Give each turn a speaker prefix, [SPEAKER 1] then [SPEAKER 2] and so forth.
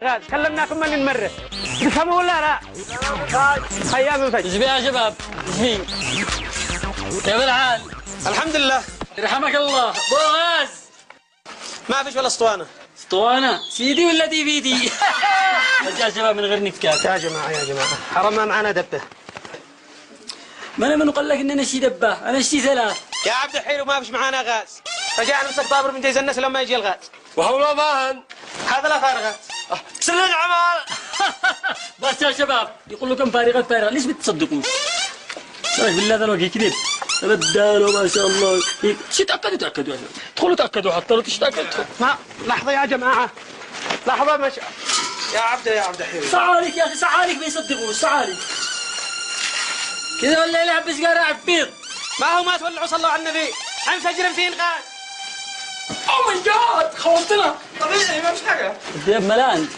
[SPEAKER 1] كلمناكم من مرة تفهموا ولا لا؟ خيام من فجر.
[SPEAKER 2] ايش بيه يا شباب؟ ايش بيه؟ كيف الحال؟
[SPEAKER 1] الحمد لله.
[SPEAKER 2] يرحمك الله. بوغاز
[SPEAKER 1] ما فيش ولا اسطوانة.
[SPEAKER 2] اسطوانة سيدي ولا دي في دي؟ بس يا شباب من غير نكات.
[SPEAKER 1] يا جماعة حرام ما معنا دبة.
[SPEAKER 2] ما انا من قال لك ان انا شي دبة، انا شي ثلاث.
[SPEAKER 1] يا عبد الحلو ما فيش معانا غاز. رجعنا نمسك طابر من جيز الناس لما يجي الغاز.
[SPEAKER 2] وهو باهن.
[SPEAKER 1] هذا لا فارغات.
[SPEAKER 2] سلم العمال. بس يا شباب يقول لكم فارغة ليش بتصدقوش؟ صدق بالله ذا الوقت كذب. بدالوا ما شاء الله. شي تأكدوا يا شباب. ادخلوا تأكدوا حتى لو تشتاكدوا.
[SPEAKER 1] ما لحظة يا جماعة. لحظة مش يا عبد الحلو.
[SPEAKER 2] سعالك يا اخي سعالك ما يصدقوش سعالك. كذا ولا يلعب بسجارة عبيط.
[SPEAKER 1] ما هو ما تولعوا صلوا على النبي. حنفجر فين غاز.
[SPEAKER 2] اوه ماي جاد خوفتنا.
[SPEAKER 1] طبيعي ما فيش حاجة.
[SPEAKER 2] الدياب ملان.